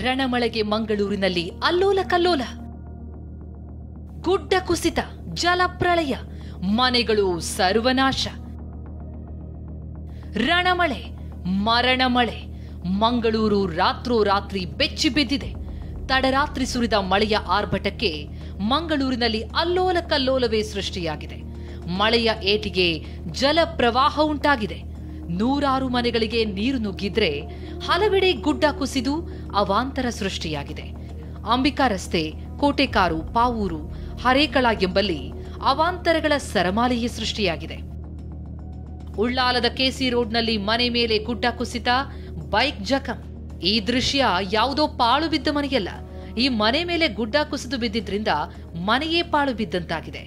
ರಣಮಳೆಗೆ ಮಂಗಳೂರಿನಲ್ಲಿ ಅಲ್ಲೋಲ ಕಲ್ಲೋಲ, ಗುಡ್ಡ ಕುಸಿತ, ಜಲಪ್ರಳಯ, ಮನೆಗಳು ಸರ್ವನಾಶ. ರಣಮಳೆ, ಮರಣಮಳೆ. ಮಂಗಳೂರು ರಾತ್ರೋರಾತ್ರಿ ಬೆಚ್ಚಿ ಬಿದ್ದಿದೆ. ತಡರಾತ್ರಿ ಸುರಿದ ಮಳೆಯ ಆರ್ಭಟಕ್ಕೆ ಮಂಗಳೂರಿನಲ್ಲಿ ಅಲ್ಲೋಲ ಕಲ್ಲೋಲವೇ ಸೃಷ್ಟಿಯಾಗಿದೆ. ಮಳೆಯ ಏಟಿಗೆ ಜಲಪ್ರವಾಹ ಉಂಟಾಗಿದೆ. ನೂರಾರು ಮನೆಗಳಿಗೆ ನೀರು ನುಗ್ಗಿದ್ರೆ ಹಲವೆಡೆ ಗುಡ್ಡ ಕುಸಿದು ಅವಾಂತರ ಸೃಷ್ಟಿಯಾಗಿದೆ. ಅಂಬಿಕಾ ರಸ್ತೆ, ಕೋಟೆಕಾರು, ಪಾವೂರು, ಹರೇಕಳ ಎಂಬಲ್ಲಿ ಅವಾಂತರಗಳ ಸರಮಾಲೆಯೇ ಸೃಷ್ಟಿಯಾಗಿದೆ. ಉಳ್ಳಾಲದ ಕೆಸಿ ರೋಡ್ನಲ್ಲಿ ಮನೆ ಮೇಲೆ ಗುಡ್ಡ ಕುಸಿತ, ಬೈಕ್ ಜಖಂ. ಈ ದೃಶ್ಯ ಯಾವುದೋ ಪಾಳು ಬಿದ್ದ ಮನೆಯಲ್ಲ. ಈ ಮನೆ ಮೇಲೆ ಗುಡ್ಡ ಕುಸಿದು ಬಿದ್ದಿದ್ರಿಂದ ಮನೆಯೇ ಪಾಳು ಬಿದ್ದಂತಾಗಿದೆ.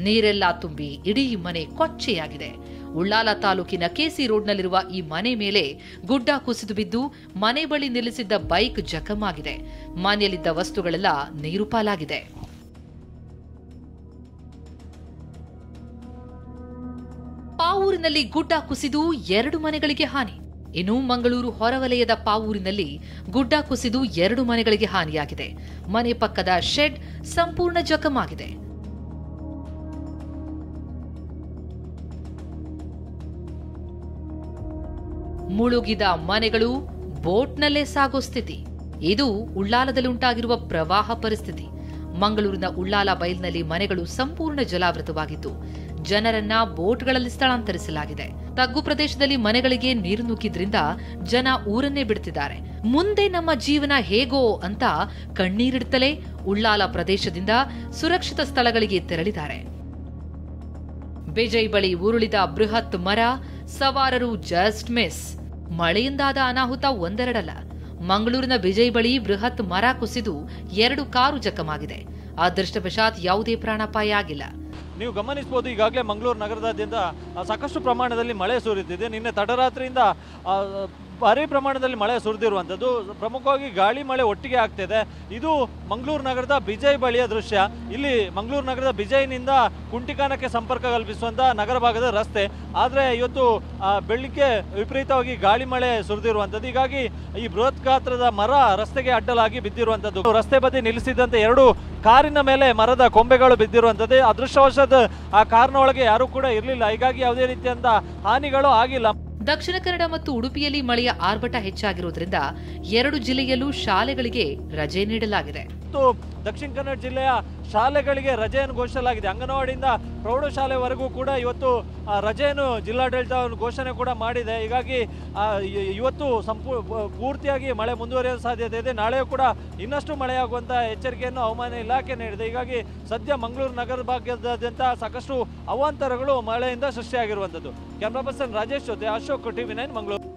ನೀರೆಲ್ಲ ತುಂಬಿ ಇಡೀ ಮನೆ ಕೊಚ್ಚೆಯಾಗಿದೆ. ಉಳ್ಳಾಲ ತಾಲೂಕಿನ ಕೆಸಿ ರೋಡ್ನಲ್ಲಿರುವ ಈ ಮನೆ ಮೇಲೆ ಗುಡ್ಡ ಕುಸಿದು ಬಿದ್ದು ಮನೆ ಬಳಿ ನಿಲ್ಲಿಸಿದ್ದ ಬೈಕ್ ಜಖಂ ಆಗಿದೆ. ಮನೆಯಲ್ಲಿದ್ದ ವಸ್ತುಗಳೆಲ್ಲ ನೀರು ಪಾಲಾಗಿದೆ. ಪಾವೂರಿನಲ್ಲಿ ಗುಡ್ಡ ಕುಸಿದು 2 ಮನೆಗಳಿಗೆ ಹಾನಿ. ಇನ್ನು ಮಂಗಳೂರು ಹೊರವಲಯದ ಪಾವೂರಿನಲ್ಲಿ ಗುಡ್ಡ ಕುಸಿದು 2 ಮನೆಗಳಿಗೆ ಹಾನಿಯಾಗಿದೆ. ಮನೆ ಪಕ್ಕದ ಶೆಡ್ ಸಂಪೂರ್ಣ ಜಖಂ ಆಗಿದೆ. ಮುಳುಗಿದ ಮನೆಗಳು ಬೋಟ್ನಲ್ಲೇ ಸಾಗೋ ಸ್ಥಿತಿ. ಇದು ಉಳ್ಳಾಲದಲ್ಲಿ ಉಂಟಾಗಿರುವ ಪ್ರವಾಹ ಪರಿಸ್ಥಿತಿ. ಮಂಗಳೂರಿನ ಉಳ್ಳಾಲ ಬೈಲ್ನಲ್ಲಿ ಮನೆಗಳು ಸಂಪೂರ್ಣ ಜಲಾವೃತವಾಗಿದ್ದು ಜನರನ್ನ ಬೋಟ್ಗಳಲ್ಲಿ ಸ್ಥಳಾಂತರಿಸಲಾಗಿದೆ. ತಗ್ಗು ಪ್ರದೇಶದಲ್ಲಿ ಮನೆಗಳಿಗೆ ನೀರು ನುಗ್ಗಿದ್ರಿಂದ ಜನ ಊರನ್ನೇ ಬಿಡುತ್ತಿದ್ದಾರೆ. ಮುಂದೆ ನಮ್ಮ ಜೀವನ ಹೇಗೋ ಅಂತ ಕಣ್ಣೀರಿಡುತ್ತಲೇ ಉಳ್ಳಾಲ ಪ್ರದೇಶದಿಂದ ಸುರಕ್ಷಿತ ಸ್ಥಳಗಳಿಗೆ ತೆರಳಿದ್ದಾರೆ. ಬೇಜೈ ಬಳಿ ಉರುಳಿದ ಬೃಹತ್ ಮರ, ಸವಾರರು ಜಸ್ಟ್ ಮಿಸ್. ಮಳೆಯಿಂದಾದ ಅನಾಹುತ ಒಂದೆರಡಲ್ಲ. ಮಂಗಳೂರಿನ ಬಿಜೈ ಬಳಿ ಬೃಹತ್ ಮರ ಕುಸಿದು 2 ಕಾರು ಜಖಮಾಗಿದೆ. ಅದೃಷ್ಟವಶಾತ್ ಯಾವುದೇ ಪ್ರಾಣಾಪಾಯ ಆಗಿಲ್ಲ. ನೀವು ಗಮನಿಸಬಹುದು, ಈಗಾಗಲೇ ಮಂಗಳೂರು ನಗರದಾದ್ಯಂತ ಸಾಕಷ್ಟು ಪ್ರಮಾಣದಲ್ಲಿ ಮಳೆ ಸುರಿದಿದೆ. ನಿನ್ನೆ ತಡರಾತ್ರಿಯಿಂದ ಭಾರಿ ಪ್ರಮಾಣದಲ್ಲಿ ಮಳೆ ಸುರಿದಿರುವಂಥದ್ದು. ಪ್ರಮುಖವಾಗಿ ಗಾಳಿ ಮಳೆ ಒಟ್ಟಿಗೆ ಆಗ್ತಿದೆ. ಇದು ಮಂಗಳೂರು ನಗರದ ಬಿಜೈ ಬಳಿಯ ದೃಶ್ಯ. ಇಲ್ಲಿ ಮಂಗಳೂರು ನಗರದ ಬಿಜೈನಿಂದ ಕುಂಟಿಕಾನಕ್ಕೆ ಸಂಪರ್ಕ ಕಲ್ಪಿಸುವಂಥ ನಗರ ಭಾಗದ ರಸ್ತೆ. ಆದರೆ ಇವತ್ತು ಬೆಳಿಗ್ಗೆ ವಿಪರೀತವಾಗಿ ಗಾಳಿ ಮಳೆ ಸುರಿದಿರುವಂಥದ್ದು. ಹೀಗಾಗಿ ಈ ಬೃಹತ್ ಗಾತ್ರದ ಮರ ರಸ್ತೆಗೆ ಅಡ್ಡಲಾಗಿ ಬಿದ್ದಿರುವಂಥದ್ದು. ರಸ್ತೆ ಬದಿ ನಿಲ್ಲಿಸಿದಂತೆ 2 ಕಾರಿನ ಮೇಲೆ ಮರದ ಕೊಂಬೆಗಳು ಬಿದ್ದಿರುವಂಥದ್ದು. ಅದೃಷ್ಟವಶಾತ್ ಆ ಕಾರ್ನ ಒಳಗೆ ಯಾರೂ ಕೂಡ ಇರಲಿಲ್ಲ. ಹೀಗಾಗಿ ಯಾವುದೇ ರೀತಿಯಂತ ಹಾನಿಗಳು ಆಗಿಲ್ಲ. ದಕ್ಷಿಣ ಕನ್ನಡ ಮತ್ತು ಉಡುಪಿಯಲ್ಲಿ ಮಳೆಯ ಆರ್ಭಟ ಹೆಚ್ಚಾಗಿರುವುದರಿಂದ 2 ಜಿಲ್ಲೆಯಲ್ಲೂ ಶಾಲೆಗಳಿಗೆ ರಜೆ ನೀಡಲಾಗಿದೆ. ದಕ್ಷಿಣ ಕನ್ನಡ ಜಿಲ್ಲೆಯ ಶಾಲೆಗಳಿಗೆ ರಜೆಯನ್ನು ಘೋಷಿಸಲಾಗಿದೆ. ಅಂಗನವಾಡಿಯಿಂದ ಪ್ರೌಢಶಾಲೆವರೆಗೂ ಕೂಡ ಇವತ್ತು ರಜೆಯನ್ನು ಜಿಲ್ಲಾಡಳಿತ ಘೋಷಣೆ ಕೂಡ ಮಾಡಿದೆ. ಹೀಗಾಗಿ ಇವತ್ತು ಪೂರ್ತಿಯಾಗಿ ಮಳೆ ಮುಂದುವರಿಯುವ ಸಾಧ್ಯತೆ ಇದೆ. ನಾಳೆಯೂ ಕೂಡ ಇನ್ನಷ್ಟು ಮಳೆಯಾಗುವಂಥ ಎಚ್ಚರಿಕೆಯನ್ನು ಹವಾಮಾನ ಇಲಾಖೆ ನೀಡಿದೆ. ಹೀಗಾಗಿ ಸದ್ಯ ಮಂಗಳೂರು ನಗರ ಭಾಗದಾದ್ಯಂತ ಸಾಕಷ್ಟು ಅವಾಂತರಗಳು ಮಳೆಯಿಂದ ಸೃಷ್ಟಿಯಾಗಿರುವಂಥದ್ದು. ಕ್ಯಾಮ್ರಾ ಪರ್ಸನ್ ರಾಜೇಶ್ ಜೊತೆ ಅಶೋಕ್, TV9 ಮಂಗಳೂರು.